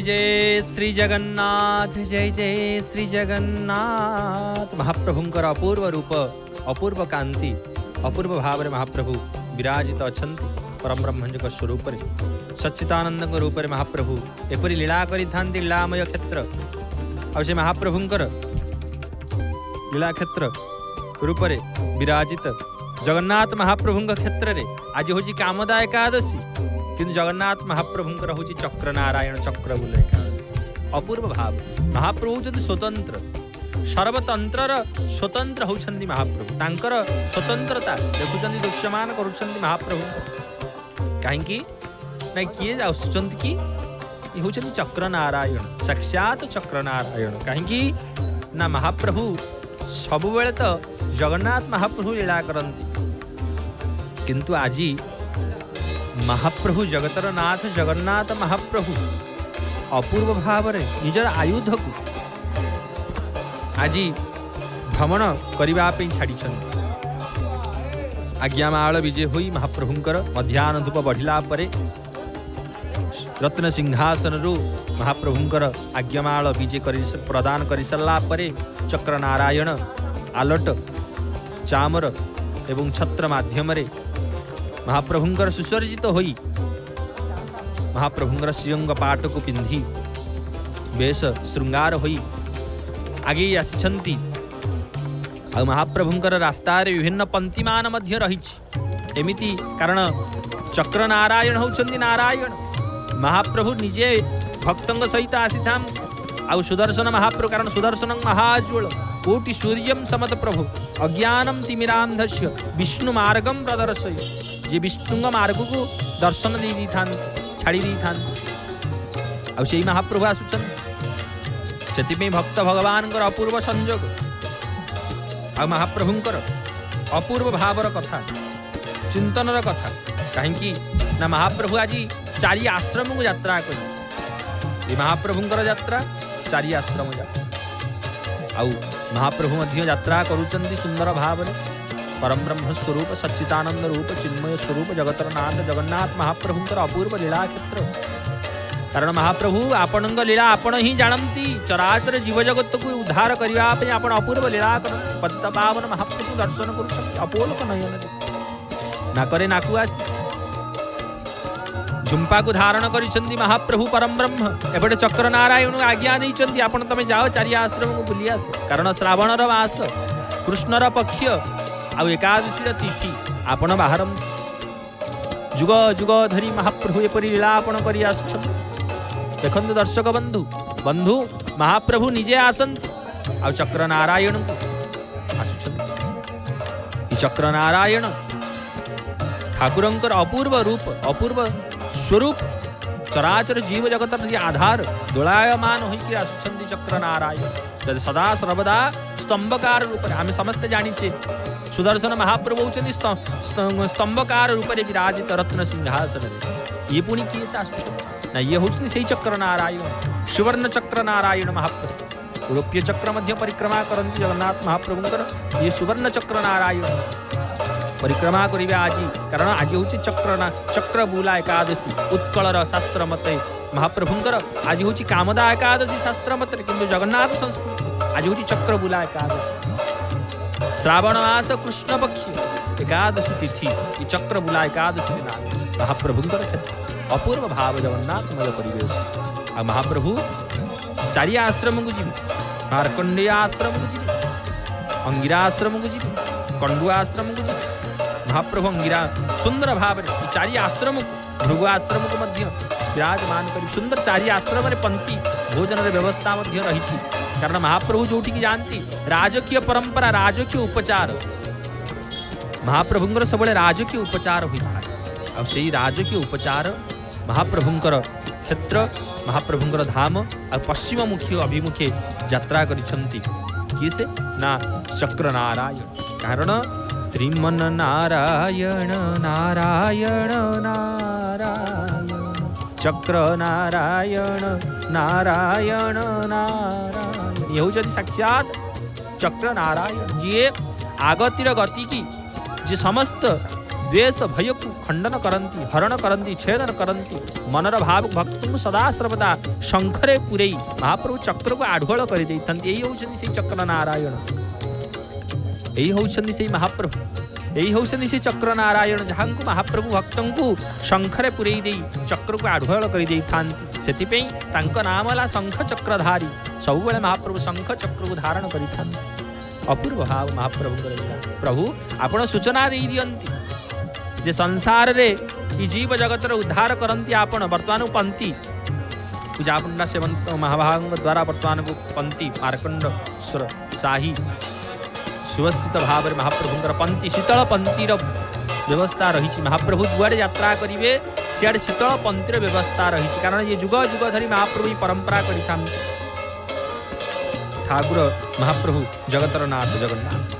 जय श्री जगन्नाथ, जय जय श्री जगन्नाथ। महाप्रभुंकर अपूर्व रूप, अपूर्व कांति, अपूर्व भाव में महाप्रभु विराजित अछंती परम ब्रह्मण्यक स्वरूप रे, सच्चिदानंद रूप में महाप्रभु एपरी लीला करिथांती लीलामय क्षेत्र। आ से महाप्रभुंकर लीला क्षेत्र रूप रे विराजित जगन्नाथ महाप्रभुंक क्षेत्र रे आज हूँ कामदा एकादशी, किंतु जगन्नाथ महाप्रभुंकर हूँ चक्र नारायण चक्र बुल एकादशी। अपूर्व भाव महाप्रभु होती स्वतंत्र, सर्वतंत्र स्वतंत्र होती महाप्रभु, तांकर स्वतंत्रता देखुं दृश्यमान करुँच महाप्रभु। कहीं ना किए आसुँच कि हूँ चक्र नारायण, साक्षात चक्र नारायण। कहीं ना महाप्रभु सबु बेले तो जगन्नाथ महाप्रभु लीला करती, किंतु आज महाप्रभु जगतर नाथ जगन्नाथ महाप्रभु अपूर्व भाव रे निजर आयुध को आज भ्रमण करने छाड़ी। आज्ञामाल विजय हुई महाप्रभुंकर मध्याह्न धूप बढ़िला परे रत्न सिंहासन रु महाप्रभुंकर आज्ञामाल विजय प्रदान कर सारा परे चक्र नारायण आलट चामर एवं छत्र माध्यम महाप्रभुंकर सुसर्जित होई महाप्रभुंकर श्रीअंग पाट को पिंधि बेश श्रृंगार होई आगे आसिछंती। आ महाप्रभुंकर रास्ता रे विभिन्न पंक्तिमान मध्य रहिछि एमिति, कारण चक्र नारायण होउछंती नारायण। महाप्रभु निजे भक्तंग सहित आसीथाम। आउ सुदर्शन महाप्रभु, कारण सुदर्शन महाज्वल कोटि सूर्यम समत प्रभु अज्ञानम तिमिरांधस्य विष्णु मार्गम प्रदर्शय। जे विष्णु मार्ग को दर्शन दे था छाड़ी था आई महाप्रभु आसुचन से भक्त भगवान अपूर्व संयोग आ महाप्रभुंकर अपूर्व भावर कथा चिंतनर कथा। कहीं ना महाप्रभु आज चारि आश्रम को यात्रा कर महाप्रभुंकर यात्रा चारि आश्रम यात्रा। आउ महाप्रभु मध्य यात्रा करुचंती सुंदर भाव परम ब्रह्म स्वरूप सच्चिदानंद रूप चिन्मय स्वरूप जगतर नाथ जगन्नाथ महाप्रभुंकर अपूर्व लीला क्षेत्र। कारण महाप्रभु आपण लीला आपण ही जानती, चराचर जीव जगत को उद्धार करने आपण अपूर्व लीला करते। पतित पावन महाप्रभु दर्शन कर अपोलोक नयन नाकरे नाकु आसी झुंपा को धारण करिसेंती महाप्रभु परम ब्रह्म। एपटे चक्र नारायण आज्ञा देइचंती आपण तमे जाओ चारि आश्रम को बुली आस। कारण श्रावणर मास कृष्णर पक्ष आ एकादशी तिथि आपण बाहर जुग जुग धरी महाप्रभु एपरी लीला आपण करि आसुछन। देखंतु दर्शक बंधु बंधु महाप्रभु निजे आसंती आ चक्र नारायण आसुछन। चक्र नारायण ठाकुरंकर अपूर्व रूप अपूर्व स्वरूप चराचर जीव जगत आधार दोलायमान होकर आसुछंती चक्र नारायण। सदा सर्वदा स्तंभकार रूप आम समस्ते जानिछे सुदर्शन महाप्रभु होचंती स्तंभकार रूप में विराजित रत्न सिंहासन। ये पुणी किए से आसुछंती ना ये होचंती से चक्र नारायण सुवर्ण चक्र नारायण महाप्रभु। रौप्य चक्र मध्य परिक्रमा करती जगन्नाथ महाप्रभुंकर ये सुवर्ण चक्र नारायण परिक्रमा करेंगे आज। कारण आज हूँ चक्र बुला एकादशी उत्कलर शास्त्र मते महाप्रभुंकर आज हूँ कामदा एकादशी शास्त्र मत, किंतु जगन्नाथ संस्कृति आज हूँ चक्र बुला एकादशी श्रावण मास कृष्ण पक्ष एकादशी तिथि ये चक्र बुला एकादशी दिन महाप्रभुंकर क्षेत्र अपूर्व भाव जगन्नाथ मय परिवेश। आ महाप्रभु चारि आश्रम को जीव मार्कंडेय आश्रम को जीव अंगिरा आश्रम को जीव कंडुआ आश्रम को जीव महाप्रभु अंगिरा सुंदर भाव चारि आश्रम को भृगु आश्रम को मध्य विराजमान कर सुंदर चारि आश्रम पंक्ति भोजन व्यवस्था मध्य रही। कारण महाप्रभु जोटी की जानती राजकीय परंपरा राजकीय उपचार महाप्रभुंकर सब राजकीय उपचार होता है। से राजकीय उपचार महाप्रभुंकर क्षेत्र महाप्रभुंकर धाम आ पश्चिम मुखी अभिमुखे यात्रा करिसंती किए से ना चक्र नारायण। कारण श्रीमन नारायण नारायण नारायण चक्र नारायण नारायण नारायण ये हूँ साक्षात चक्र नारायण जी आगतिर गति की जे समस्त द्वेष भय को खंडन करती हरण करती छेदन करती मनर भाव भक्त को सदा सर्वदा शंखरे पुरई महाप्रभु चक्र को आढ़ुआल कर यही होती चक्र नारायण यही होती से महाप्रभु यही होती से चक्र नारायण जहाँ महाप्रभु भक्त को शंखरे पुरई दे चक्र को आढ़ुआल कर नाम है शंख चक्रधारी सब बेले महाप्रभु शंख चक्र को धारण कर अपूर्व भाव महाप्रभु प्रभु आपण सूचना दे दियंती जे संसार रे ई जीव जगतर उद्धार करती आपण वर्तमान पंथी पूजा पंडा सेवंत महाभाग द्वारा वर्तमान को पंथी मार्कंड स्वर शाही सुवस्थित भाव में महाप्रभुंर पंथी शीतल पंथीर व्यवस्था रही महाप्रभु जुआड़े यात्रा करेंगे सियाड़े शीतल पंथीर व्यवस्था रही कारण ये जुग जुग धरी महाप्रभु परंपरा कर ठाकुर महाप्रभु जगतर नाथ जगन्नाथ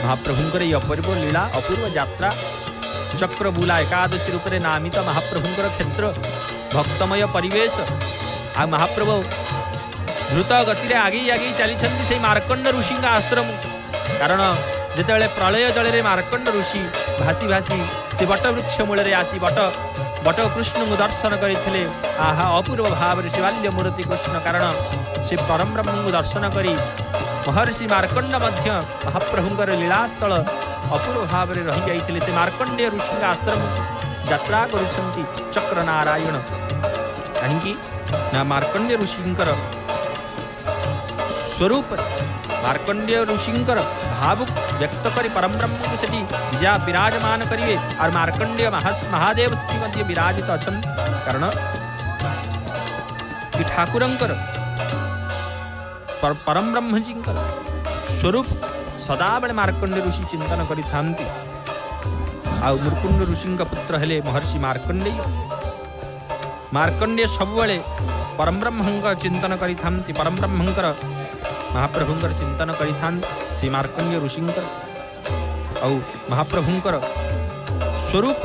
महाप्रभुंर ये अपूर्व लीला अपूर्व यात्रा चक्रबुला एकादशी रूप से नामित महाप्रभुंर क्षेत्र भक्तमय परिवेश आ महाप्रभु द्रुत गति आगे आगे चली से मार्कंड ऋषि आश्रम कारण जिते प्रलय जल मार्कंड ऋषि भासी भासी से बट वृक्ष मूल आसी बट कृष्ण को दर्शन करते आहा अपूर्व भाव शिवाल्य मूर्ति कृष्ण कारण से परम ब्रह्म को दर्शन करी महर्षि मार्कंड महाप्रभुंर लीलास्थल अपूर्व भाव में रही जाते से मार्कंडेय ऋषि आश्रम यात्रा करुछंती चक्र नारायण कहीं मार्कंडेय ऋषिंकर स्वरूप मार्कंडेय ऋषिंकर भाव व्यक्त कर परम ब्रह्म को सेठी विराजमान करिए और मार्कंडेय महादेव सेठी मध्य विराजित अच्छा कारण ठाकुरंकर परम ब्रह्मजी स्वरूप सदा बेले मार्कंडेय ऋषि चिंतन करि थांती आ मुरकुंड ऋषि पुत्र हेले महर्षि मार्कंडेय सब बेले परम ब्रह्म चिंतन करि थांती परम ब्रह्मंकर महाप्रभुंकर चिंतन करि थांती श्री मार्कंडेय ऋषिंकर औ महाप्रभुंकर स्वरूप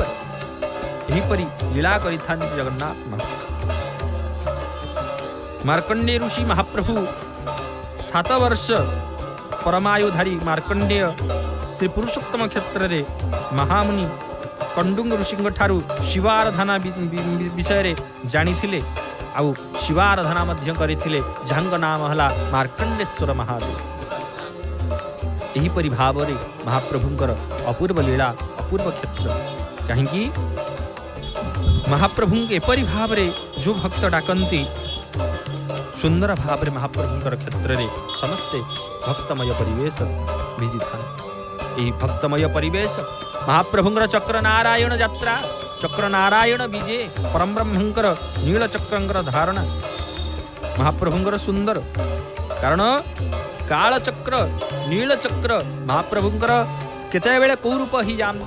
यहीपरि लीला करि थांती जगन्नाथ मार्कंडेय ऋषि महाप्रभु 7 वर्ष परमायुधारी मार्कंडेय श्री पुरुषोत्तम क्षेत्र रे महामुनि कंडुंग ऋषि ठारू शिवाराधना विषय रे जानिथिले आउ शिवाराधना मध्य करिथिले जहांग नाम हला मार्कंडेश्वर महादेव एहीपरि भाव रे महाप्रभुंकर अपूर्व लीला अपूर्व क्षेत्र कहीं महाप्रभु एपरि भाव रे जो भक्त डाकंती सुंदर भाव में महाप्रभुंकर क्षेत्र में समस्ते भक्तमय परिवेश भिजी था यही भक्तमय परिवेश महाप्रभुंकर चक्र नारायण यात्रा चक्र नारायण विजय परम ब्रह्मंकर नील चक्रंकर धारणा महाप्रभुंकर सुंदर कारण काल चक्र नील चक्र महाप्रभुंकर केते बेले को रूप ही जाम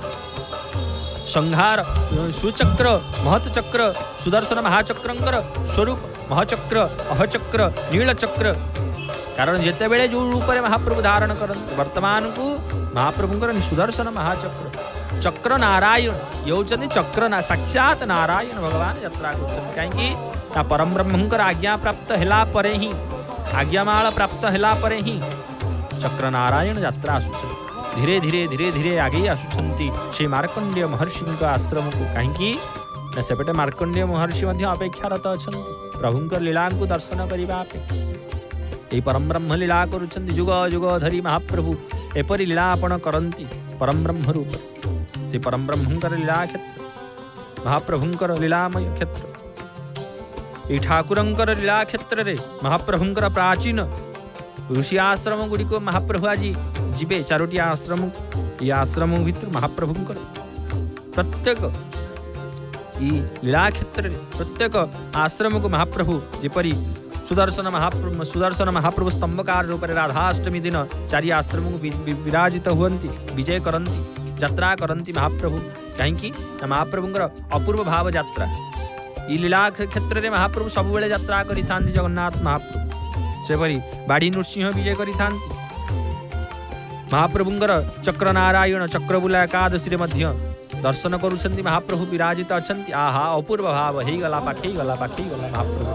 संहार सुचक्र महतचक्र सुदर्शन महाचक्रंकर स्वरूप महचक्र अहचक्र नीलचक्र कारण जिते बेले जो रूप में महाप्रभु धारण करते वर्तमान को महाप्रभुंकर सुदर्शन महाचक्र चक्र नारायण ये चक्र साक्षात नारायण भगवान यात्रा कर कहीं परम ब्रह्मंकर आज्ञा प्राप्त है परे ही आज्ञामाल प्राप्त है ही चक्र नारायण यात्रा आसुच धीरे धीरे धीरे धीरे आगे आसुंच श्री मार्कंडेय महर्षि आश्रम को कहीं सेपटे मार्कंडेय महर्षि अपेक्षारत अच्छा प्रभुंकर लीला को दर्शन करने परम ब्रह्म लीला करुँच जुग जुग धरी महाप्रभु एपरी लीलापण करती परम ब्रह्म रूप से परम ब्रह्मंकर लीला क्षेत्र महाप्रभुंकर लीलामय क्षेत्र ये ठाकुरंकर लीला क्षेत्र रे महाप्रभुंकर प्राचीन ऋषि आश्रम गुड़िक महाप्रभु आज जीवे 4टी आश्रम ये आश्रम भीतर महाप्रभुंकर प्रत्येक लीला क्षेत्र प्रत्येक आश्रम को महाप्रभु जेपरी सुदर्शन महाप्रभु स्तंभकार रूप में राधाष्टमी दिन 4 आश्रम को विराजित हुअन्ति विजय करती यात्रा करती महाप्रभु कहीं महाप्रभुंकर अपूर्व भाव यात्रा ये लीला क्षेत्र में महाप्रभु सब बेले यात्रा करि थांती जगन्नाथ महाप्रभु सेपरी बाड़ी नृसिंह विजय करि थांती महाप्रभुंकर चक्र नारायण चक्रबुला एकादशी मध्य दर्शन करुँच महाप्रभु विराजित अच्छा आहा अपूर्व भाव हो गला पाखे गला महाप्रभु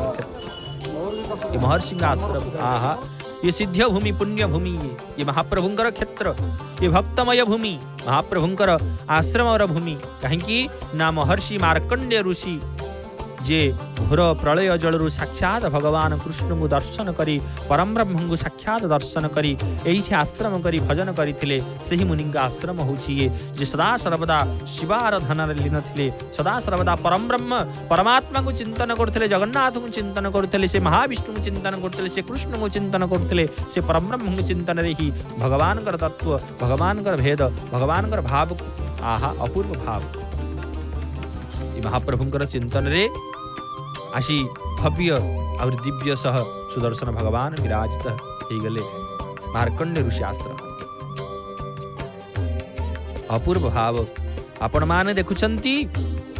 महर्षि आश्रम आहा ये सिद्ध भूमि पुण्य भूमि, ये महाप्रभुंकर क्षेत्र, ये भक्तमय भूमि, महाप्रभुंकर आश्रम भूमि। कहीं ना महर्षि मार्कंडेय ऋषि जे घोर प्रलय जलू साक्षात भगवान कृष्ण को दर्शन करी परम ब्रह्म को साक्षात दर्शन करी एठी आश्रम करी भजन करथिले, सही मुनि आश्रम होछि ये जे सदा सर्वदा शिवाराधन लीन थिले, सदा सर्वदा परम ब्रह्म परमात्मा को चिंतन करथिले, जगन्नाथ को चिंतन करथिले, से महाविष्णु को चिंतन करथिले, से कृष्ण को चिंतन करथिले, से परम ब्रह्म को चिंतन रे ही भगवान कर तत्व, भगवान कर भेद, भगवान कर भाव, आहा अपूर्व भाव। ये महाप्रभुंकर चिंतन रे आशी भव्य और दिव्य सह सुदर्शन भगवान विराजित हो गले मार्कंडेय ऋषि आश्रम। अपूर्व भाव आपण माने देखुछंती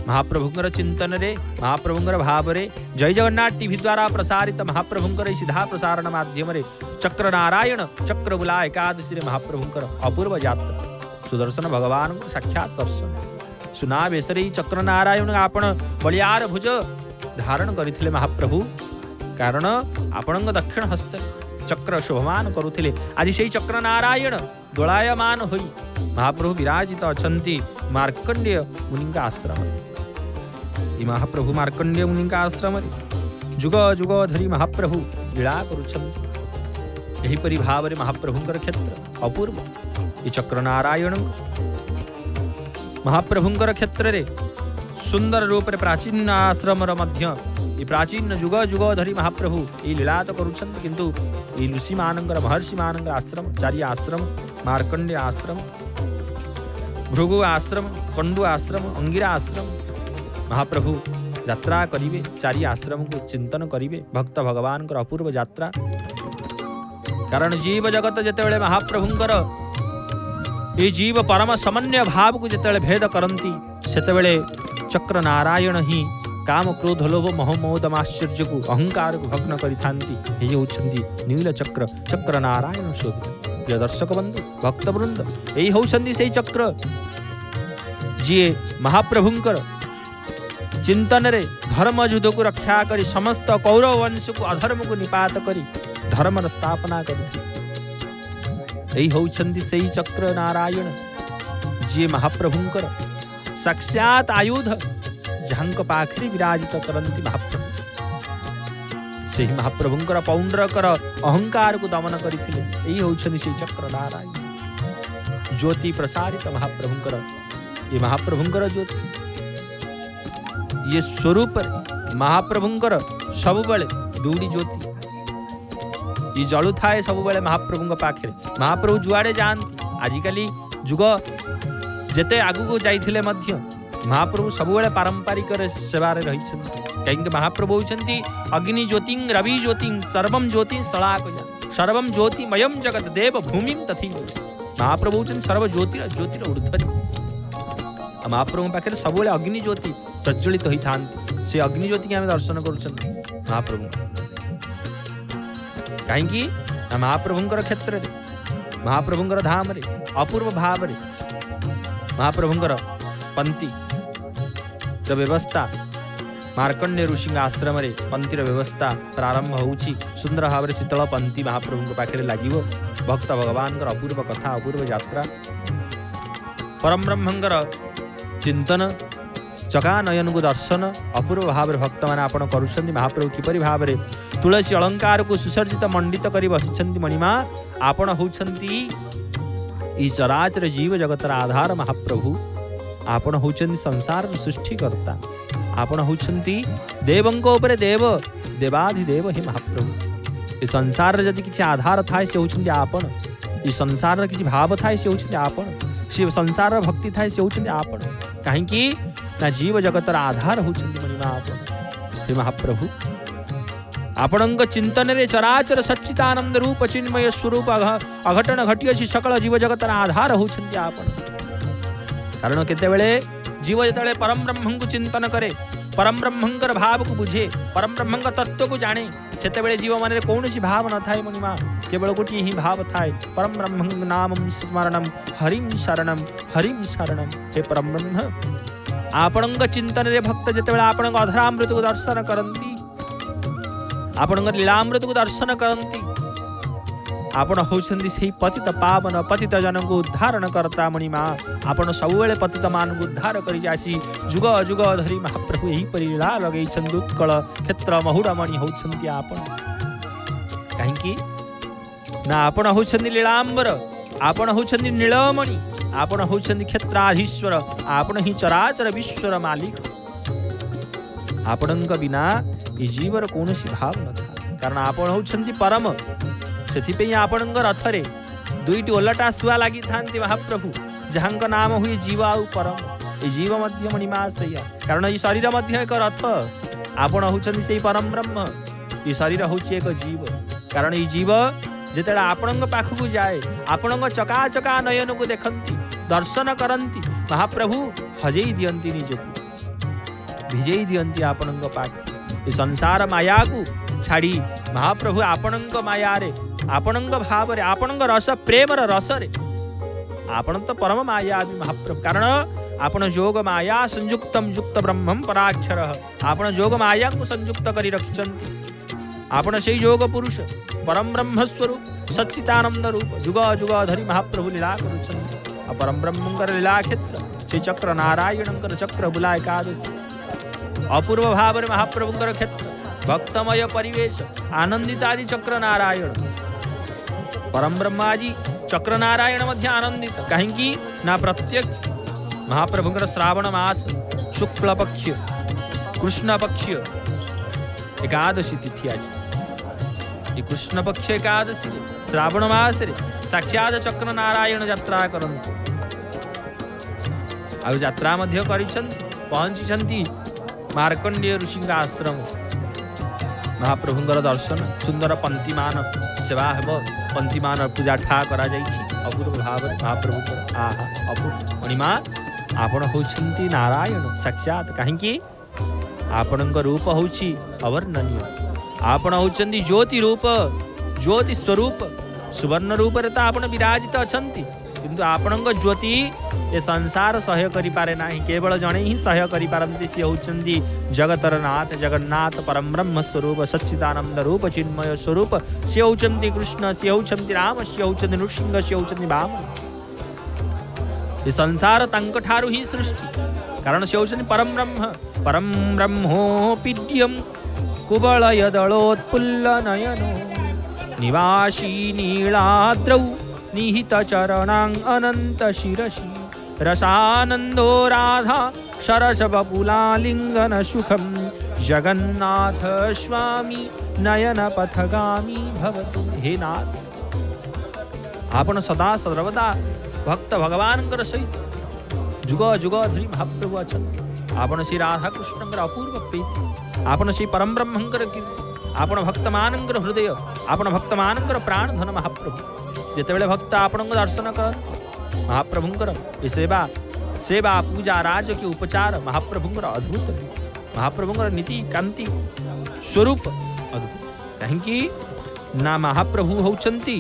महाप्रभुंकर चिंतन रे, महाप्रभुंकर भाव रे। जय जगन्नाथ टीवी द्वारा प्रसारित महाप्रभुंकर सीधा प्रसारण माध्यम रे चक्र नारायण चक्र बुला एकादशी रे महाप्रभुंकर अपूर्व यात्रा सुदर्शन भगवान को साक्षात दर्शन सुना बेसरे चक्र नारायण आपण बलियार भुज धारण करथिले महाप्रभु, कारण आपणंग दक्षिण हस्त चक्र शोभमान करुथिले। आज सेई चक्र नारायण दोलायमान होई महाप्रभु विराजित अछंती मार्कंडेय मुनि आश्रम। ई महाप्रभु मार्कंडेय मुनि आश्रम जुग जुग धरी महाप्रभु लीला करुछंती। एही परि भाव रे महाप्रभुंकर क्षेत्र अपूर्व। ई चक्र नारायण महाप्रभुंकर क्षेत्र रे सुंदर रूप रे प्राचीन आश्रम मध्य ये प्राचीन जुग जुग धरी महाप्रभु ये लीला तो करुछंती, किंतु ये ऋषि मानंकर महर्षि मानंकर आश्रम चारि आश्रम मार्कंडेय आश्रम, भृगु आश्रम, कंडु आश्रम, अंगिरा आश्रम महाप्रभु यात्रा करिवे, चारि आश्रम को चिंतन करिवे। भक्त भगवान अपूर्व यात्रा, कारण जीव जगत जेतेबेले महाप्रभुंकर ये जीव परम समन्वय भाव को जेतेबेले भेद करंती सेतेबेले चक्र नारायण ही काम क्रोध लोभ मोह मद आश्चर्य को अहंकार को भग्न करिथांती। ये होछंती नील चक्र चक्र नारायण शोभित। प्रिय दर्शक बंधु भक्त वृंद यही होछंती सेई चक्र जी महाप्रभुंकर चिंतन रे धर्म युद्ध को रक्षा करी समस्त कौरव वंश को अधर्म को निपात करी धर्म स्थापना करी। यही होछंती सेई चक्र नारायण जी महाप्रभुंकर साक्षात आयुध जहांक पाखरे विराजित करंती महाप्रभु। सेही महाप्रभुंकर पौंड्रकर अहंकार को दमन करथिले। एही होछनी से चक्र नारायण ज्योति प्रसारित महाप्रभुंकर ये महाप्रभुंकर ज्योति ये स्वरूप महाप्रभुंकर सब बेले दूड़ी ज्योति ये जलु थाए सब बेले महाप्रभुंक पाखरे। महाप्रभु जुआड़े जानती आजिकाली जुग जेते आगु को जाइथिले मध्य महाप्रभु सबुबेले पारंपरिक सेवारे रहिछन्ति। कहीं महाप्रभु होइछन्ति अग्नि ज्योति रवि ज्योति सर्वम ज्योति सलाकया सर्वम ज्योतिमयम जगत देव भूमिम तथी। महाप्रभु होइछन्ति सर्व ज्योति ज्योतिर ऊर्ध्वरि। महाप्रभु पाखे सबुबेले अग्नि ज्योति प्रज्वलित होई थांती। से अग्नि ज्योति के आमे दर्शन करूछन्ति महाप्रभु। कहीं महाप्रभुंकर क्षेत्र रे महाप्रभुंकर धाम रे अपूर्व भाव रे महाप्रभुंकर पंक्ति व्यवस्था मार्कंडेय ऋषि आश्रम रे पंक्तिर व्यवस्था प्रारंभ होउछि। सुंदर भाव शीतल पंक्ति महाप्रभु पाखे लागिवो। भक्त भगवान अपूर्व कथा अपूर्व यात्रा परम ब्रह्मंकर चिंतन चकानयन को दर्शन अपूर्व भाव भक्त मैंने आपण करुछन्ति। महाप्रभु किपरि भाव तुलसी अलंकार को सुसर्जित मंडित करी बसिछन्ति। मणिमा आपण होउछन्ति ई चराचर जीव जगतर आधार महाप्रभु। आपण होउछन्ति संसार सृष्टिकर्ता। आपण होउछन्ति देवंको उपरे देव देवाधिदेव हे महाप्रभु। ई संसार जदि किछि आधार थाए से होउछन्ति आपण। ई संसार किछि भाव थाए से होउछन्ति आपण। से संसार भक्ति थाए से होउछन्ति आपण। काहे कि ना जीव जगतर आधार होउछन्ति मणिमा आपण हे महाप्रभु। आपणंग चिंतन रे चराचर सच्चिदानंद रूप चिन्मय स्वरूप अघटन घटियसी सकल जीव जगतर आधार होउछन्ति आपण। कारण केतेबेले जीव जेतेबेले परम ब्रह्म को चिंतन करे परम ब्रह्मंकर भाव को बुझे परम ब्रह्मंकर तत्व को जाने सेतेबेले जीव मन रे कौनसी भाव न थाए मणिमा। केवल गोटी ही भाव थाए परम ब्रह्म नामं स्मरणं हरिं शरणं हे परम ब्रह्म। आपणंग चिंतन रे भक्त जेतेबेले आपणंग अधरामृत को दर्शन करंती आपणंग लीलामृत को दर्शन करंती आपण होउछन्ती सेही पतित पावन पतित जनको उद्धारण करता मणिमा आपण सबुबेले पतित मानको उद्धार करि जासी जुग जुग धरि महाप्रभु एही परि लीला लगैछन् उत्कल क्षेत्र महुडमणि होउछन्ती आपण काहेकि ना आपण होउछन्ती लीलांबर आपण होउछन्ती नीलमणि आपण होउछन्ती क्षेत्राधीश्वर आपण ही चराचर विश्वर मालिक आपणଙ୍କ बिना ए जीवर कोनोसी भाव नथा कारण आपण होउछन्ती परम सेथिपई आपणଙ୍କ रथरे दुईटी ओलटा सुआ लागि थांती महाप्रभु जहांक नाम हुई जीव आउ परम ए जीव मध्य मणिमाश्रय कारण ई शरीर मध्य एक रथ आपण होउछन्ती सेही परम ब्रह्म ई शरीर होउछि एक जीव कारण ई जीव जेतेला आपणଙ୍କ पाखକୁ जाए आपणଙ୍କ चकाचका नयन को देखंती दर्शन करंती महाप्रभु हजेई दियंती निजको भिजेई दियंती आपणଙ୍କ पाख ए संसार माया को छाड़ी महाप्रभु आपणଙ୍କ माया रे आपणଙ୍କ भाव रे आपणଙ୍କ रस प्रेम रस रे आपण तो परम माया महाप्रभु कारण आपण जोग माया संयुक्तम युक्त ब्रह्मम पराक्षर आपण जोग माया को संयुक्त करी रखचंती आपण से योग पुरुष परम ब्रह्म स्वरूप सच्चिदानंद रूप जुग जुग धरि महाप्रभु लीला करुछन्ति परम ब्रह्मंकर लीला क्षेत्र श्री चक्र नारायणंकर चक्र बुला एकादशी अपूर्व भाव रे महाप्रभुंकर क्षेत्र भक्तमय परिवेश आनंदित आदि चक्र नारायण परम ब्रह्माजी चक्र नारायण मध्य आनंदित कहीं ना प्रत्यक्ष महाप्रभुंकर श्रावण मास शुक्ल पक्ष कृष्ण पक्ष एकादशी तिथि आज ये कृष्ण पक्ष एकादशी श्रावण मास रे साक्षात चक्र नारायण यात्रा करंतु आ यात्रा मध्य करिसंती पहुंची मार्कंडेय ऋषि आश्रम महाप्रभुंकर दर्शन सुंदर पंक्तिमान सेवा हेब पंक्तिमान पूजा ठा करा जाइछि अपूर्व भाव महाप्रभुंकर आहा अपूर्व मणिमा आपण होउछन्ती नारायण साक्षात काहेकि आपणଙ୍କ रूप होउछि अवर्णनीय आपण होउछन्ती ज्योति रूप ज्योति स्वरूप सुवर्ण रूप रे त आपण विराजित अछन्ती किंतु आपणଙ୍କ ज्योति ए संसार सहय करि पारे नाही केवल जणे ही सहय करि पारंती से होउछन्ती जगतर नाथ जगन्नाथ परम ब्रह्म स्वरूप सच्चिदानंद रूप चिन्मय स्वरूप से होउछन्ती कृष्ण से होउछन्ती राम से होउछन्ती नृसिंह से होउछन्ती वाम ए संसार तंक ठारु ही सृष्टि कारण से होउछन्ती परम ब्रह्मोपिड्यम कुबलय दलोत्पुल्ल नयनो निवासी नीलाद्रौ निहित चरणां अनंत शिरसि रसानंदो राधा सरस बपुलालिंगन सुखम जगन्नाथ स्वामी नयन पथगामी भवतु हे नाथ आपण सदा सर्वदा भक्त भगवान सहित जुग जुग धरि महाप्रभु अछन्ति आपण श्री राधा कृष्णंकर अपूर्व प्रीति आपण श्री परम ब्रह्मंकर कीर्ति आपण भक्तमानंकर हृदय आपण भक्तमानंकर प्राण धन महाप्रभु जेतेबेले भक्त आपणଙ୍କ दर्शन कर महाप्रभुंकर ए सेवा सेवा पूजा राज के उपचार महाप्रभुंकर अद्भुत महाप्रभुंकर नीति कांति स्वरूप अद्भुत कहीं ना महाप्रभु होउछन्ति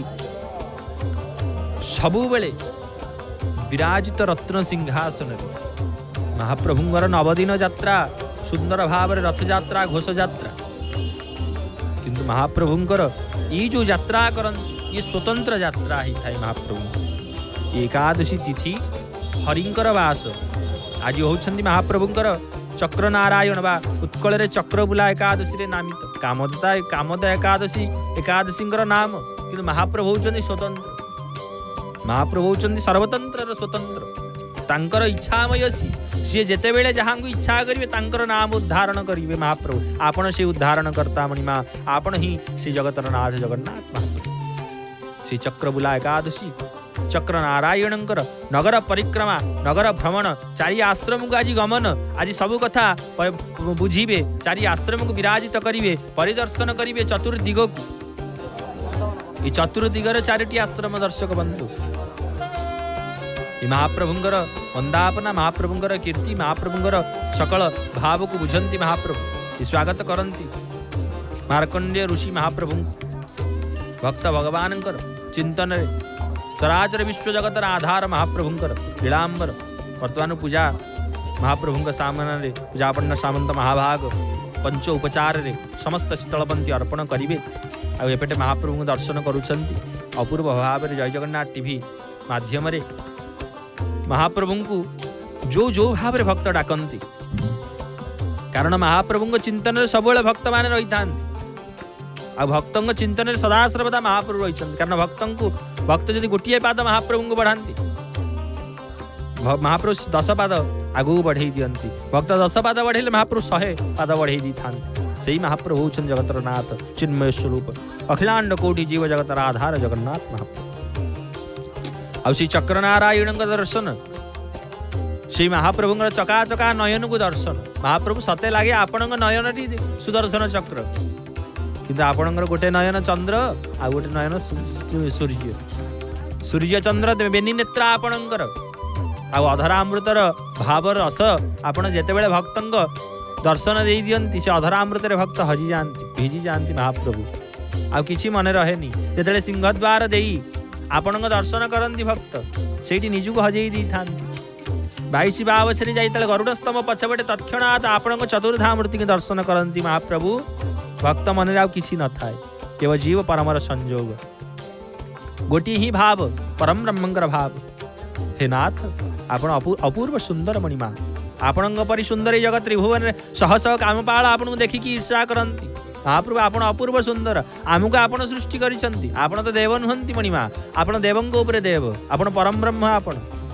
सबुबेले विराजित रत्न सिंहासन महाप्रभुंकर नवदिन यात्रा सुंदर भाव रथ यात्रा घोष यात्रा किंतु महाप्रभुंकर ये जो यात्रा करती ये स्वतंत्र यात्रा ही थाए महाप्रभु एकादशी तिथि हरिंकर वास आज होउछन्ति महाप्रभुंकर चक्र नारायण बा उत्कल रे चक्र बुला एकादशी रे नामित कामदा एकादशी एकादशींकर नाम किंतु महाप्रभु होउछन्ति स्वतंत्र महाप्रभु होउछन्ति सर्वतंत्र स्वतंत्र तांकर इच्छामयसी सी जेते बेले जहां को इच्छा करिवे तांकर नाम उद्धारण करिवे महाप्रभु आपण से उद्धारण करता मणिमा आपण ही श्री जगतर नाथ जगन्नाथ महाप्रभु श्री चक्र बुला एकादशी चक्र नारायणंकर नगर परिक्रमा नगर भ्रमण चारि आश्रम को आज गमन आज सब कथा बुझीबे चारि आश्रम को विराजित करिवे परिदर्शन करिवे चतुर्दिग को ये चतुर्दिगर चारिटी आश्रम दर्शक बंधु महाप्रभुंकर वंदापना महाप्रभुंकर कीर्ति महाप्रभुंकर सकल भाव को बुझंती महाप्रभु स्वागत करती मार्कंडेय ऋषि महाप्रभु भक्त भगवान चिंतन चराचर विश्व जगतर आधार महाप्रभुंकर लीलांबर वर्तमान पूजा महाप्रभुंक सामने पूजापन्न सामंत महाभाग पंच उपचार रे समस्त शीतलपंती अर्पण करेंगे। आउटे महाप्रभु दर्शन करुँच अपूर्व भाव में जय जगन्नाथ टीवी माध्यम महाप्रभु को जो जो भाव में भक्त डाकती, कारण महाप्रभु चिंतन सब भक्त मान रही था। भक्त चिंतन सदा सर्वदा महाप्रभु रही, कारण भक्त जदि गोटे पाद महाप्रभु को बढ़ाती, महाप्रभु 10 पाद आगू बढ़े दियंती। भक्त 10 पाद बढ़े महाप्रभु 100 पाद बढ़े दी था। से महाप्रभु होउछन जगतर नाथ चिन्मय स्वरूप अखिलांड कोटि जीव जगतर आधार जगन्नाथ महाप्रभु। आ चक्र नारायण दर्शन, से महाप्रभु चका चका नयन को दर्शन। महाप्रभु सते लगे आपण नयन टी सुदर्शन चक्र, किंतु आपणकर गोटे नयन चंद्र आ गोटे नयन सूर्य, सूर्य चंद्र बेनी नेत्र आपणकर। आ अधरामृतर भाव रस आपण जेतेबेले भक्तंग दर्शन दे दियंती, से अधरामृत भक्त हजि जाती भिजी जाती महाप्रभु। आ किछि मन रहेनी, जेतेबेले सिंहद्वार देई आपण दर्शन करती भक्त सेठी निजुको हजई दी थांती। 22 बावछरी जाइतले गरुड़ स्तंभ पछपटे तत्क्षणात आपण चतुर्धा मूर्ति के दर्शन करती महाप्रभु। भक्त मन रे किछि न थाए, केवल जीव परमर संयोग, गोटी ही भाव परम ब्रह्मंकर भाव। हे नाथ आपण अपूर्व सुंदर मणिमा, आपण परि सुंदर जगत त्रिभुवन शह शह कामपाल आपण देखिकी ईर्षा करती। महाप्रभु आपण अपूर्व सुंदर, आमको आपण सृष्टि करिसंती। आपण तो देव नुहंती मणिमा, आपण देवंक उपरे देव, आपण परम ब्रह्म।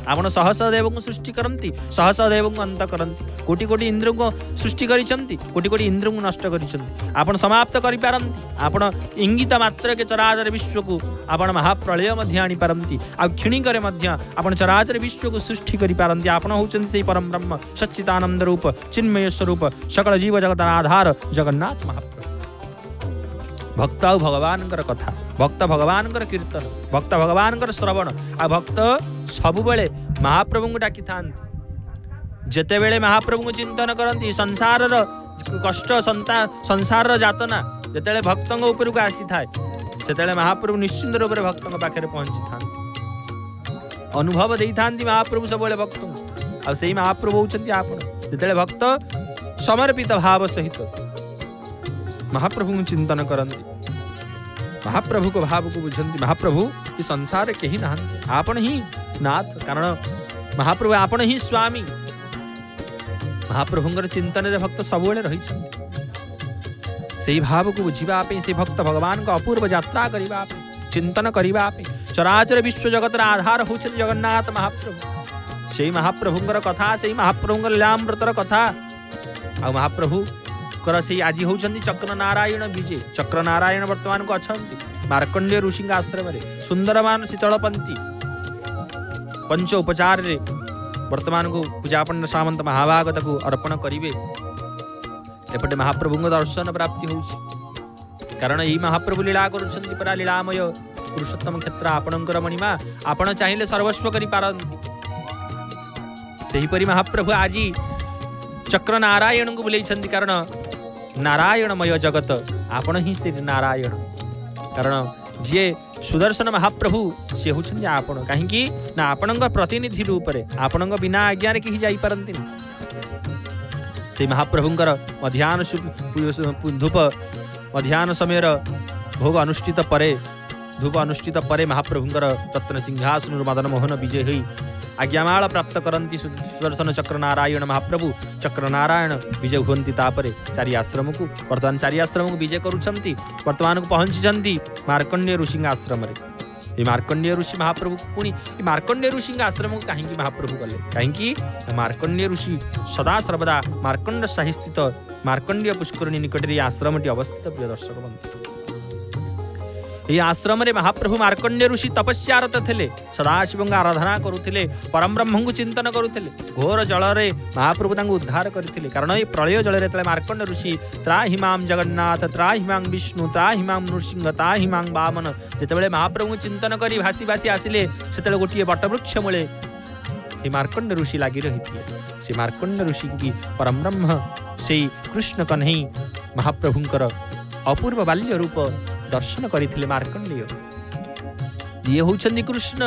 आपण सहस देव को सृष्टि करती, सहस देव को अंत करती। कोटि कोटि इंद्र को सृष्टि करिसंती, कोटि कोटि इंद्र को नष्ट करिसंती। आपण समाप्त करि पारंती, आपण इंगित मात्र के चराचर विश्व को आपण महाप्रलय मध्य आनी पारंती। आ क्षणिकरे मध्य आपण चराचर विश्व को सृष्टि करि पारंती। आपण होचंती से परम ब्रह्म सच्चिदानंद रूप चिन्मय स्वरूप सकल जीव जगत आधार जगन्नाथ महाप्रभु। भक्त आ भगवान कथा, भक्त भगवान कीर्तन, भक्त भगवान श्रवण, आ भक्त सबुबले महाप्रभु को डाकी था। जेते बेले महाप्रभु को चिंतन करती, संसार कष्ट संसार जातना जेते भक्त उपर को आसी थाए, से महाप्रभु निश्चिंत रूप से भक्त पाखे पहुंची था। अनुभव दे था महाप्रभु सब भक्त। आ महाप्रभु होती आपण जिते भक्त समर्पित भाव सहित महाप्रभु को चिंतन करती, महाप्रभु को भाव को बुझंती। महाप्रभु इस संसार के ही नहांती, आपण ही नाथ, कारण महाप्रभु आपण ही स्वामी। महाप्रभुंकर चिंतन रे भक्त सबुले रही, से भाव को बुझिबा पे, से भक्त भगवान का अपूर्व यात्रा करिबा पे, चिंतन करिबा पे। चराचर विश्व जगत आधार होछन जगन्नाथ महाप्रभु। से महाप्रभुंकर कथा, से महाप्रभुंकर लीलामृतर कथा। आ महाप्रभु कर से आज होचंदी चक्र नारायण विजय। चक्र नारायण वर्तमान को अछंती मार्कंडेय ऋषि आश्रम रे सुंदरमान शीतलपंती पंच उपचार रे वर्तमान को पूजापन्न सामंत महाभागत को अर्पण करिवे। एपटे महाप्रभु को दर्शन प्राप्ति होउछि, कारण एही महाप्रभु लीला करुछंती परा। लीलामय पुरुषोत्तम क्षेत्र आपणकर मणिमा, आपण चाहिले सर्वस्व करि पारंती। सेही परि महाप्रभु आज चक्र नारायण को बुलेइछंती, कारण नारायणमय जगत आपण ही श्री नारायण। कारण जे सुदर्शन महाप्रभु से होछंती आपण, काहेकि ना आपणक प्रतिनिधि रूप रे आपणक बिना आज्ञा रे केही जाई पारंती। से महाप्रभुंकर मध्याह्न धूप मध्याह्न समय भोग अनुष्ठित परे, धूप अनुष्ठित परे महाप्रभुंकर रत्न सिंहासन मदन मोहन विजय होई आज्ञामाल प्राप्त करती सुदर्शन चक्र नारायण महाप्रभु। चक्र नारायण विजय हुंती तापरे चारि आश्रम को, वर्तमान चारि आश्रम को विजय करुछंती। वर्तमान को पहुंची मार्कंडेय ऋषि आश्रम रे। ये मार्कंडेय ऋषि महाप्रभु पुणी मार्कंडेय ऋषि आश्रम को कहीं महाप्रभु गले, कहीं मार्कंडेय ऋषि सदा सर्वदा मार्कंड साहि स्थित मार्कंडेय पुष्करणी निकट आश्रम अवस्थित। प्रिय दर्शक बंधु, ये आश्रम रे महाप्रभु मार्कंडेय ऋषि तपस्यारत थे, सदाशिव आराधना करुले, परम ब्रह्म को चिंतन करुले। घोर जल रे महाप्रभु तांको उद्धार करथिले, कारण ये प्रलय जल रे मार्कंड ऋषि त्राहि मां जगन्नाथ, त्राहि मां विष्णु, त्राहि मां नृसिंह, त्राहि मां वामन जेतेबेले महाप्रभु चिंतन करी भासी भासी आसिले, सेतेबेले गोटिए बटवृक्ष मूले हे मार्कंड ऋषि लागी रहिथिले। से मार्कंड ऋषि की परम ब्रह्म से कृष्ण कन्हई महाप्रभुंकर अपूर्व बाल्य रूप दर्शन करथिले मार्कंडेय। ये होछंदी कृष्ण,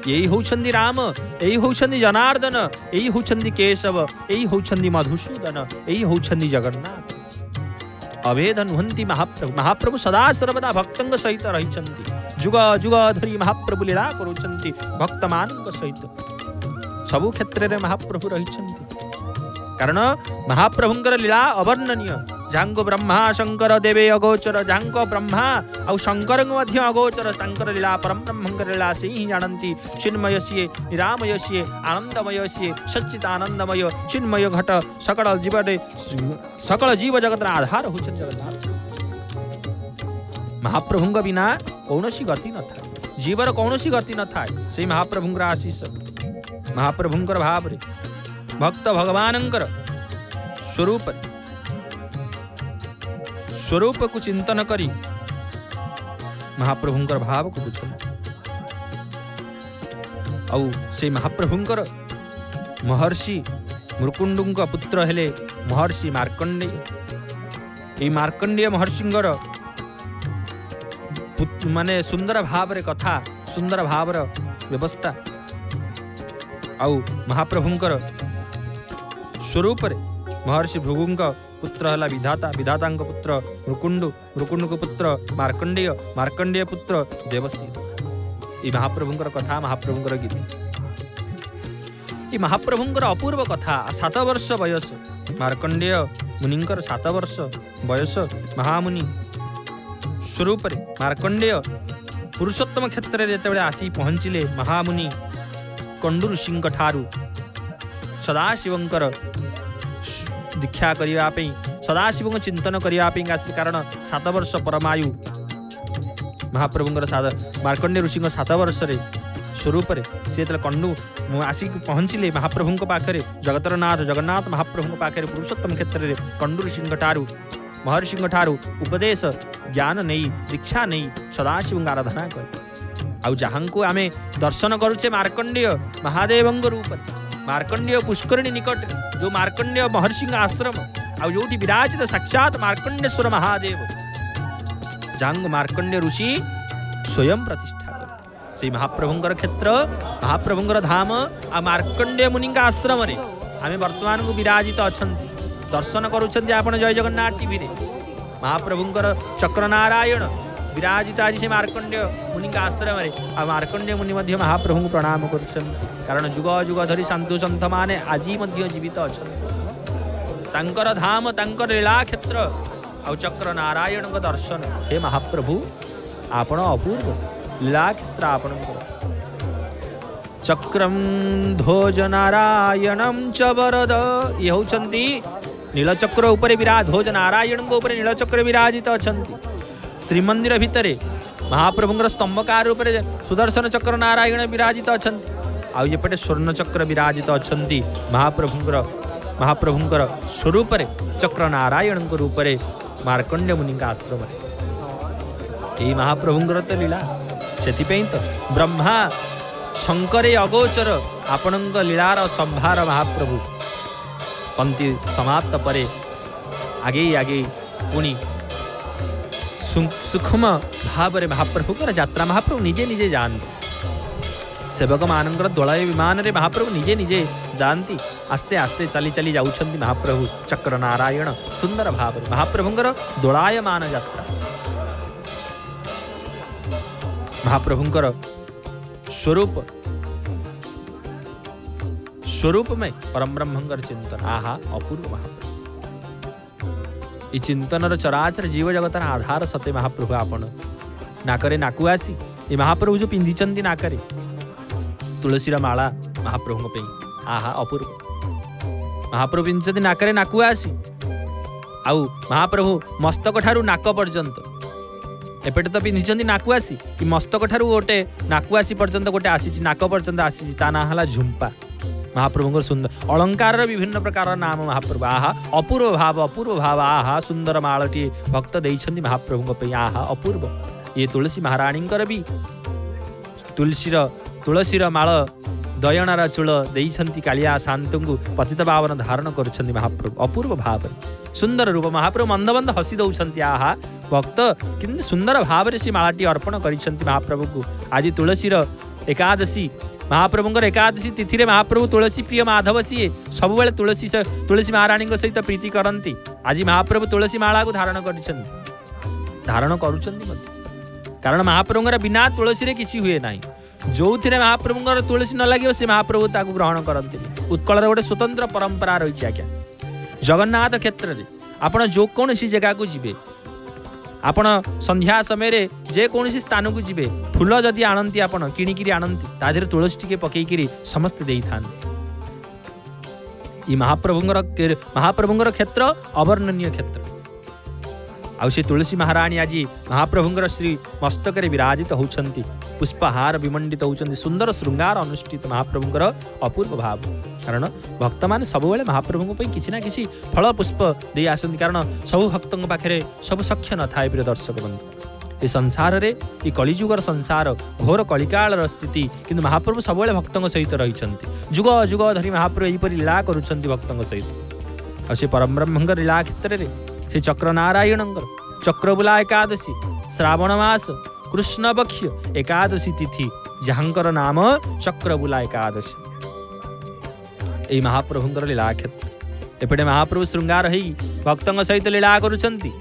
यही होछंदी राम, यही होछंदी जनार्दन, यही होछंदी केशव, यही होछंदी मधुसूदन, यही होछंदी जगन्नाथ। अभेद नुहंती महाप्रभु महाप्रभु सदा सर्वदा भक्तंग सहित रहिछंती जुग जुग धरी महाप्रभु लीला करूछंती भक्त मानंग सहित सबु क्षेत्र रे महाप्रभु रहिछंती कारण महाप्रभुंकर लीला अवर्णनीय जांको ब्रह्मा शंकर देवे अगोचर जांको ब्रह्मा आउ शंकर मध्य अगोचर तांकर लीला परम ब्रह्मंकर लीला से ही जानती चिन्मय सिए निरामय सिए आनंदमय सिए सच्चिदानंदमय चिन्मय घट सकल जीव जगत आधार होचन जगन्नाथ महाप्रभुंग बिना कौनसी गति न था जीवर कौनसी गति न था से महाप्रभुंकर आशीष महाप्रभुंकर भाव रे भक्त भगवानंकर स्वरूप को चिंतन करी महाप्रभुंकर भाव को बुझन आउ से महाप्रभुंकर महर्षि मृकुंडुंक पुत्र हेले महर्षि मार्कंडेय ए मार्कंडेय महर्षिंकर माने सुंदर भाव रे कथा सुंदर भाव रे व्यवस्था आउ महाप्रभुंकर स्वरूप रे महर्षि भृगुंक पुत्र हला विधाता विधातांक पुत्र मृकुंडु मृकुंडुक पुत्र मार्कंडेय मार्कंडेय पुत्र देवसी ई महाप्रभुंकर कथा महाप्रभुंकर गीत ई महाप्रभुंकर अपूर्व कथा 7 वर्ष बयस मार्कंडेय मुनिंकर 7 वर्ष बयस महामुनि स्वरूप रे मार्कंडेय पुरुषोत्तम क्षेत्र रे जेतेबेले आसी पहुंचिले महामुनि कंडू ऋषिंक ठारू सदाशिवंकर दीक्षा करने सदाशिव चिंतन करने कारण 7 वर्ष परमायु महाप्रभुंकर मार्कंडेय ऋषि 7 वर्ष स्वरूप से कंडू आसिक पहुँचले महाप्रभु पाखे जगतर नाथ जगन्नाथ महाप्रभु पाखे पुरुषोत्तम क्षेत्र में कंडू ऋषि ठारू महर्षि ठारू उपदेश ज्ञान नहीं दीक्षा नहीं सदाशिव आराधना कर आउ जहाँ को आम दर्शन करुचे मार्कंडेय महादेव रूप मार्कंडेय पुष्करिणी निकट जो मार्कंडेय महर्षि आश्रम आउ जो विराजित साक्षात मार्कंडेश्वर महादेव जहाँ मार्कंडेय ऋषि स्वयं प्रतिष्ठा करते से महाप्रभुंकर क्षेत्र महाप्रभुंकर धाम आ मार्कंडेय मुनि आश्रम रे आम वर्तमान को विराजित अच्छा दर्शन करुँच आप जय जगन्नाथ टीवी रे महाप्रभुंकर चक्रनारायण विराजित आज से मार्कंडेय मुनि आश्रम रे आ मार्कंडेय मुनि मध्य महाप्रभु को प्रणाम कर कारण जुग जुग धरी साधु सन्थ माने आज जीवित अच्छा धाम तांकर लीला क्षेत्र आ चक्र नारायण दर्शन हे महाप्रभु आपण अपूर्व लीला क्षेत्र आपण चक्रम ध्वज नारायणम च वरद ये होचंती नीलचक्र उपरे विराज ध्वज नारायण उपरे नीलचक्र विराजित अछंती श्रीमंदिर भितरे महाप्रभुंकर स्तंभकार रूप में सुदर्शन चक्र नारायण विराजित अच्छा आउपटे स्वर्ण चक्र विराजित अच्छा महाप्रभुंकर स्वरूप चक्र नारायण रूप में मार्कंडेय मुनि आश्रम यही महाप्रभुंकर तो लीला से तो ब्रह्मा शंकरे अगोचर आपण लीलार संभार महाप्रभु पंक्ति समाप्त परे आगे आगे पुणी सूक्ष्म भाव में महाप्रभु यात्रा महाप्रभु निजे निजे जानते सेवक मानकर दोलाय विमान रे महाप्रभु निजे निजे जानती आस्ते आस्ते चली चली जाउछंती महाप्रभु चक्र नारायण सुंदर भाव महाप्रभुंकर दोलायमान यात्रा महाप्रभुंकर स्वरूप में परम ब्रह्मंकर चिंतन आहा अपूर्व महाप्रभु चिंतन चराचर जीव जगतर आधार सते महाप्रभु आपण नाकरे नाकुआसी ये महाप्रभु जो पिंधिचंती नाकरे तुलसीर माला महाप्रभु पे आहा अपूर्व महाप्रभु पिंधिचंती नाकरे नाकुआसी आउ महाप्रभु मस्तक ठारू नाक पर्यंत एपटे तो पिंधिचंती नाकुआसी कि मस्तक ठारू गोटे नाकुआसी पर्यंत गोटे आसी नाक पर्यंत आसी ता ना हला झुंपा महाप्रभु सुंदर अलंकार विभिन्न प्रकार नाम महाप्रभु आहा अपूर्व भाव आहा सुंदर मालटी भक्त देइछन्ति महाप्रभु पे आहा अपूर्व ये तुलसी महाराणी भी तुलसीर माल दयनार चूल देइछन्ति कालिया शांत को पतित पावन धारण करुछन्ति महाप्रभु अपूर्व भाव सुंदर रूप महाप्रभु मंद मंद हसी दौछन्ति आहा भक्त किंतु सुंदर भाव से मालाटी अर्पण करिछन्ति महाप्रभु को आज तुलसीर एकादशी महाप्रभुंकर एकादशी तिथि महाप्रभु तुलसी प्रिय माधव सी सब तुलसी महाराणी सहित प्रीति करती आज महाप्रभु तुलसी माला को धारण करुछंती कारण महाप्रभुंर बिना तुलसी रे किसी हुए ना जो थे महाप्रभुंर तुलसी न लगे से महाप्रभु ताकू ग्रहण करते उत्कल गोटे स्वतंत्र परंपरा रही आज्ञा जगन्नाथ क्षेत्र में आपण जो कौन सी जगह को जीवे आपण संध्या समय रे जे कौन सी स्थान को जीवे फूल जदि आणंती आपण किणिकी आणंती ता देहरे तुलसी टिके पकईकरी समस्त देई थांती महाप्रभुंर क्षेत्र अवर्णनीय क्षेत्र आउ से तुलसी महाराणी आज महाप्रभुंर श्री मस्तक विराजित होती पुष्पहार विमंडित होती सुंदर श्रृंगार अनुष्ठित महाप्रभुंर अपूर्व भाव कारण भक्त मैंने सब महाप्रभु किसी ना किसी फल पुष्प दे आसती कारण सब भक्त पाखे सब सख्य न था प्रिय दर्शक बंधु ये संसार रे ये कलिजुगर संसार घोर कलिकाल स्थिति किंतु महाप्रभु सब भक्तों सहित रही जुग जुग धरी महाप्रभु यहीपरि लीला करुछंती भक्तों सहित आ से परम ब्रह्मंग लीला क्षेत्र में से चक्र नारायण चक्रबुला एकादशी श्रावण मास कृष्ण पक्ष एकादशी तिथि जहांकर नाम चक्रबुला एकादशी यही महाप्रभुंर लीला क्षेत्र एपटे महाप्रभु श्रृंगार हो भक्तों सहित लीला करुछंती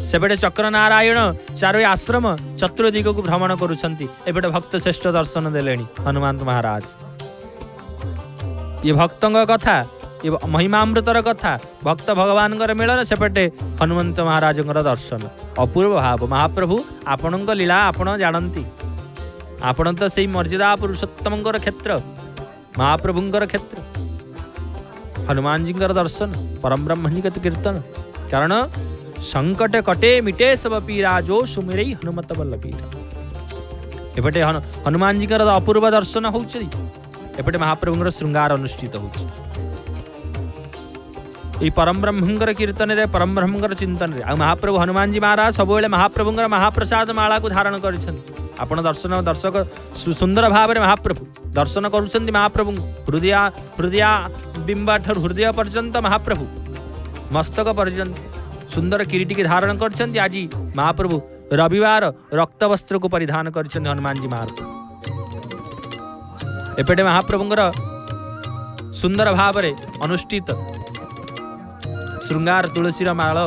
सेपटे चक्र नारायण चारों आश्रम चतुर्दिग को भ्रमण करुछंती एपटे भक्त श्रेष्ठ दर्शन देले हनुमान महाराज ये भक्तों कथा ये महिमामृतर कथा भक्त भगवान मिलन सेपटे हनुमंत महाराज दर्शन अपूर्व भाव महाप्रभु आपण लीला आपण जानती आपण तो से मर्यादा पुरुषोत्तम क्षेत्र महाप्रभुंर क्षेत्र हनुमान जी दर्शन परम ब्रह्मणि कीर्तन कारण संकट कटे मिटे सब पीरा जो सुमिरे हनुमत बल्लभीर एपटे हनुमान जी अपूर्व दर्शन होपटे महाप्रभुंर श्रृंगार अनुष्ठित हो परम ब्रह्मंगर कीर्तन रे परम ब्रह्मंगर चिंतन रे महाप्रभु हनुमान जी महाराज सब महाप्रभुंर महाप्रसाद माला को धारण कर दर्शक सुंदर भाव में महाप्रभु दर्शन करुछंती महाप्रभु हृदय बिंब हृदय पर्यंत महाप्रभु मस्तक पर्यंत सुंदर किरीटी के धारण करछंती आज महाप्रभु रविवार रक्त वस्त्र को परिधान करछंती हनुमान जी महाराज एपटे महाप्रभुंर सुंदर भाव में अनुष्ठित श्रृंगार तुलसी माल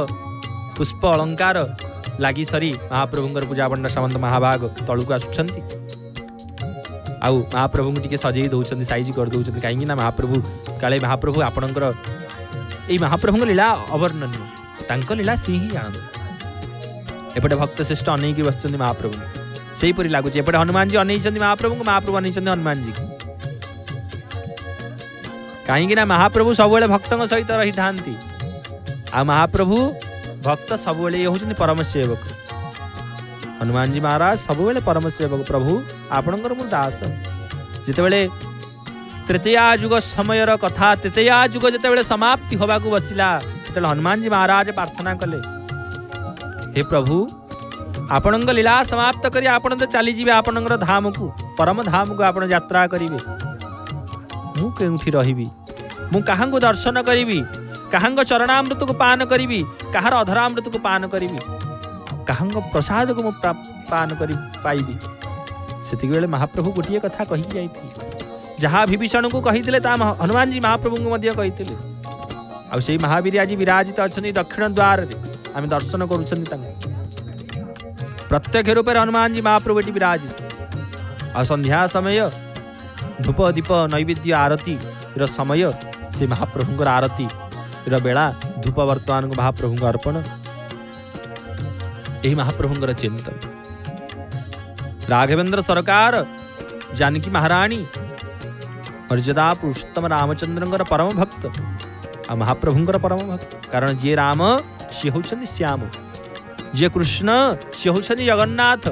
पुष्प अलंकार लगी सरी महाप्रभुंर पूजा पंडा सामंत महाभाग तलू को आसुंच महाप्रभु टी सजई दौरान साइज कर दौरान कहीं महाप्रभु काले महाप्रभु आपणकर यही महाप्रभु लीला अवर्णनीय लीला सी ही जानते एपटे भक्त श्रेष्ठ अनेक बस महाप्रभु से ही लगुच एपटे हनुमान जी अनेक महाप्रभु महाप्रभु अनेक हनुमान जी कहीं महाप्रभु सब भक्तों सहित रही था आ महाप्रभु भक्त सब होती परम सेवक हनुमान जी महाराज सब परम सेवक प्रभु आपणकर मु दास जितेबले तृतीया जुग समय कथा तृतीया जुग जितेबले समाप्ति होगा बसिला से हनुमान जी महाराज प्रार्थना कले हे प्रभु आपण लीला समाप्त करी आपण तो चली जीवे आपणकर धाम को परम धाम को आपण यात्रा करिवे मु केउठी रहिबी मु काहां को दर्शन करिबी काहां चरणामृत को पान करी कहार अधरामृत को पान करी काहां प्रसाद को पान करी पाइबी से महाप्रभु गोटे कथा कही जाई जहाँ विभीषण को कही हनुमान जी महाप्रभु को कही से महावीर आज विराजित अच्छा दक्षिण द्वार आम दर्शन करुँच प्रत्यक्ष रूप हनुमान जी महाप्रभु ये विराजित आ संध्या समय धूप दीप नैवेद्य आरती समय से महाप्रभुंर आरती बेला धूप वर्तमान को महाप्रभु अर्पण यही महाप्रभुंर चिंतन राघवेंद्र सरकार जानकी महाराणी मर्यादा पुरुषोत्तम रामचंद्र परम भक्त आ महाप्रभुंर परम भक्त कारण जे राम सी होउछन्ति श्याम जे कृष्ण सी होउछन्ति जगन्नाथ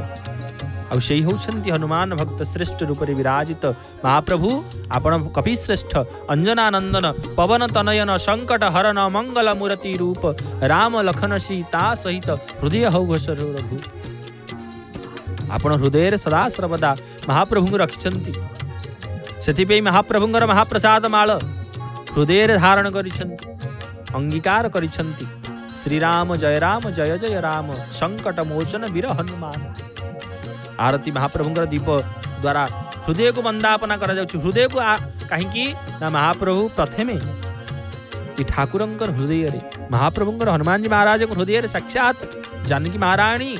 आ से होउछन्ति हनुमान भक्त श्रेष्ठ रूप रे विराजित महाप्रभु आपण कपि श्रेष्ठ अंजनानंदन पवन तनयन संकट हरन मंगल मूर्ति रूप राम लखन सीता सहित हृदय हौ घोषर रघु आपण हृदय सदा सर्वदा महाप्रभु रखिछन्ति सेथिपे महाप्रभुंर महाप्रसाद माल हृदय धारण करिछन्ति अंगीकार करिछन्ति श्री राम जय राम संकट मोचन वीर हनुमान आरती महाप्रभुंर दीप द्वारा हृदय को वंदापना करा जाउछि हृदय को कहीं ना महाप्रभु प्रथमे ये ठाकुरंकर हृदय रे महाप्रभुंकर हनुमान जी महाराज हृदय रे साक्षात जानकी महाराणी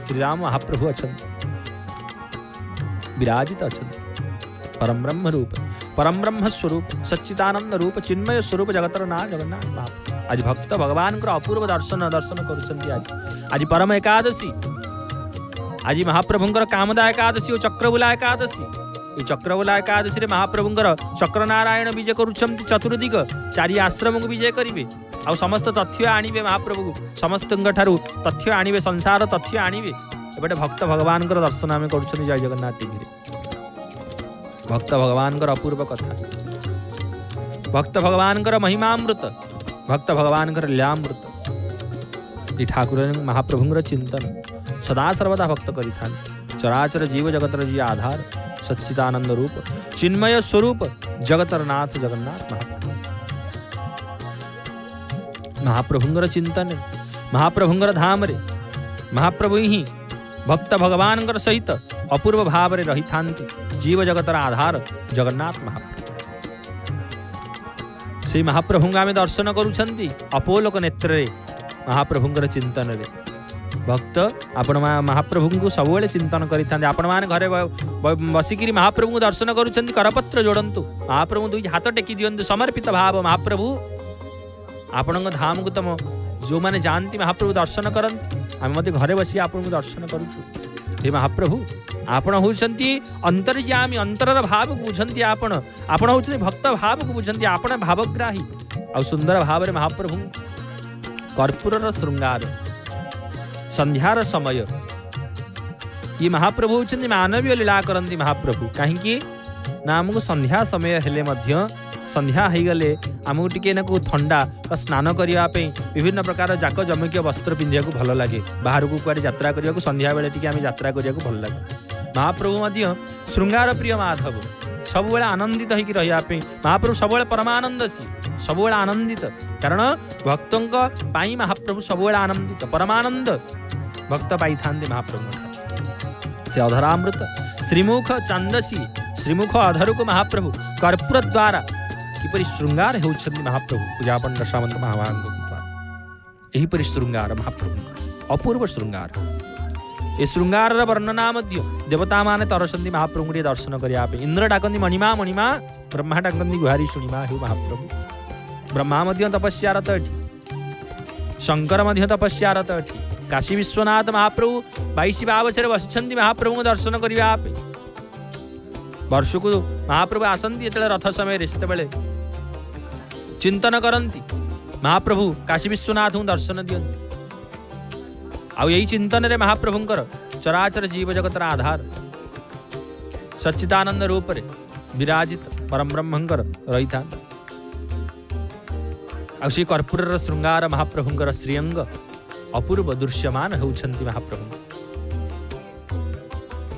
श्रीराम महाप्रभु अछंती विराजित अछंती परम ब्रह्म रूप परम ब्रह्म स्वरूप सच्चिदानंद रूप चिन्मय स्वरूप जगतर नाथ जगन्नाथ महाप्रभु आज भक्त भगवान अपूर्व दर्शन करुछंती आज परम एकादशी आज महाप्रभुंकर कामदा एकादशी और चक्रबुला एकादशी ये चक्रबुला एकादशी रे महाप्रभुंकर चक्रनारायण विजय करुछंती चतुर्दिग चारि आश्रम को विजय करिवे आ समस्त तथ्य आनिबे महाप्रभु समस्त तथ्य आनिबे संसार तथ्य आनिबे एबटे भक्त भगवान दर्शन आम करुछंती जय जगन्नाथ टीवी रे भक्त भगवान अपूर्व कथा भक्त भगवान महिमामृत भक्त भगवान लीलामृत ये ठाकुर महाप्रभुंर चिंतन सदा सर्वदा भक्त करिथान चराचर जीव जगतर जी आधार सच्चिदानंद रूप चिन्मय स्वरूप जगतर नाथ जगन्नाथ महाप्रभुंर चिंतन महाप्रभुंर धाम रे महाप्रभु ही भक्त भगवान सहित अपूर्व भाव रे रही थांती जीव जगतर आधार जगन्नाथ महाप्रभु से महाप्रभु आम दर्शन करुछंती अपोलोक नेत्र रे महाप्रभुंर चिंतन रे भक्त आपण महाप्रभु को सबुले चिंतन करिथांते आपण माने घरे बसिकिरी महाप्रभु दर्शन करुछंती करपत्र जोड़ंतु महाप्रभु दुई हाथ टेकी दियंतु समर्पित भाव महाप्रभु आपण धाम को तम जो माने जानती महाप्रभु दर्शन करंती आम मते घरे बसी आपण दर्शन करूछु हे महाप्रभु आपण होउछंती अंतर्यामी अंतरर भाव को बुझंती आपण होउछंती भक्त भाव को बुझंती आपण भावग्राही आ सुंदर भाव रे महाप्रभु कर्पूरर श्रृंगार संध्यार समय ये महाप्रभु होउछंती मानवीय लीला करंती महाप्रभु काहेकि ना हमको संध्या समय हेले मध्य संध्या हो गले आमको टिके नाकु ठंडा स्नान करने विभिन्न प्रकार जाक जमकीय वस्त्र पिंधा भल लगे बाहर को कुआडे यात्रा करने को संध्या बेले टिके आम यात्रा करने को भल लगे महाप्रभु मध्य श्रृंगार प्रिय माधव सब आनंदित होकर रही महाप्रभु सब परमानंद सी सब आनंदित कारण भक्तों महाप्रभु सब आनंदित परमानंद भक्त पाई था महाप्रभु से अधरामृत श्रीमुख चांदसी श्रीमुख अधर को महाप्रभु कर्पूर द्वारा किपरि श्रृंगार होउछन्ति महाप्रभु पूजापन दशावंत महाभांग द्वारा एहीपरि श्रृंगार महाप्रभु अपूर्व श्रृंगार ए श्रृंगार वर्णना मध्य देवता माने तरसन्ति महाप्रभु दर्शन करिया पे इंद्र डाकन्ति मणिमा मणिमा ब्रह्मा डाकन्ति गुहारी शुणिमा हे महाप्रभु ब्रह्मा मध्य तपस्यारत अठी शंकर मध्य तपस्यारत अठी काशी विश्वनाथ महाप्रभु 22 बावचरे बसिछन्ति महाप्रभु दर्शन करिया पे वर्ष को महाप्रभु आसन्ति एतले रथ समय रे सेतबेले चिंतन करन्ति महाप्रभु काशी विश्वनाथ दर्शन दियन्ति आ यही चिंतन रे महाप्रभुंकर चराचर जीव जगतर आधार सच्चिदानंद रूप रे विराजित परम ब्रह्मंकर रही था आ कर्पूर श्रृंगार महाप्रभुंकर श्रीअंग अपूर्व दृश्यमान होउछन्ति महाप्रभु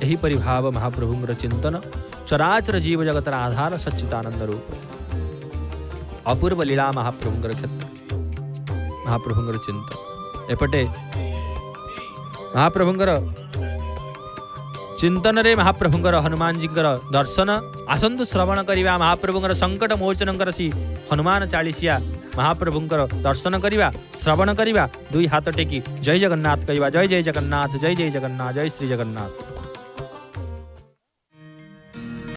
यही परिभाव महाप्रभुंकर चिंतन चराचर जीव जगतर आधार सच्चिदानंद रूप अपूर्व लीला महाप्रभुंकर क्षेत्र महाप्रभुंकर चिंतन एपटे महाप्रभुंकर चिंतन रे महाप्रभुंकर हनुमान जी दर्शन आसंतु श्रवण करिवा महाप्रभुंकर संकट मोचन सी हनुमान चालीसिया महाप्रभुंकर दर्शन करिवा श्रवण करिवा दुई हाथ टेकी जय जगन्नाथ कहिवा जय जय जगन्नाथ जय जय जगन्नाथ जय श्री जगन्नाथ।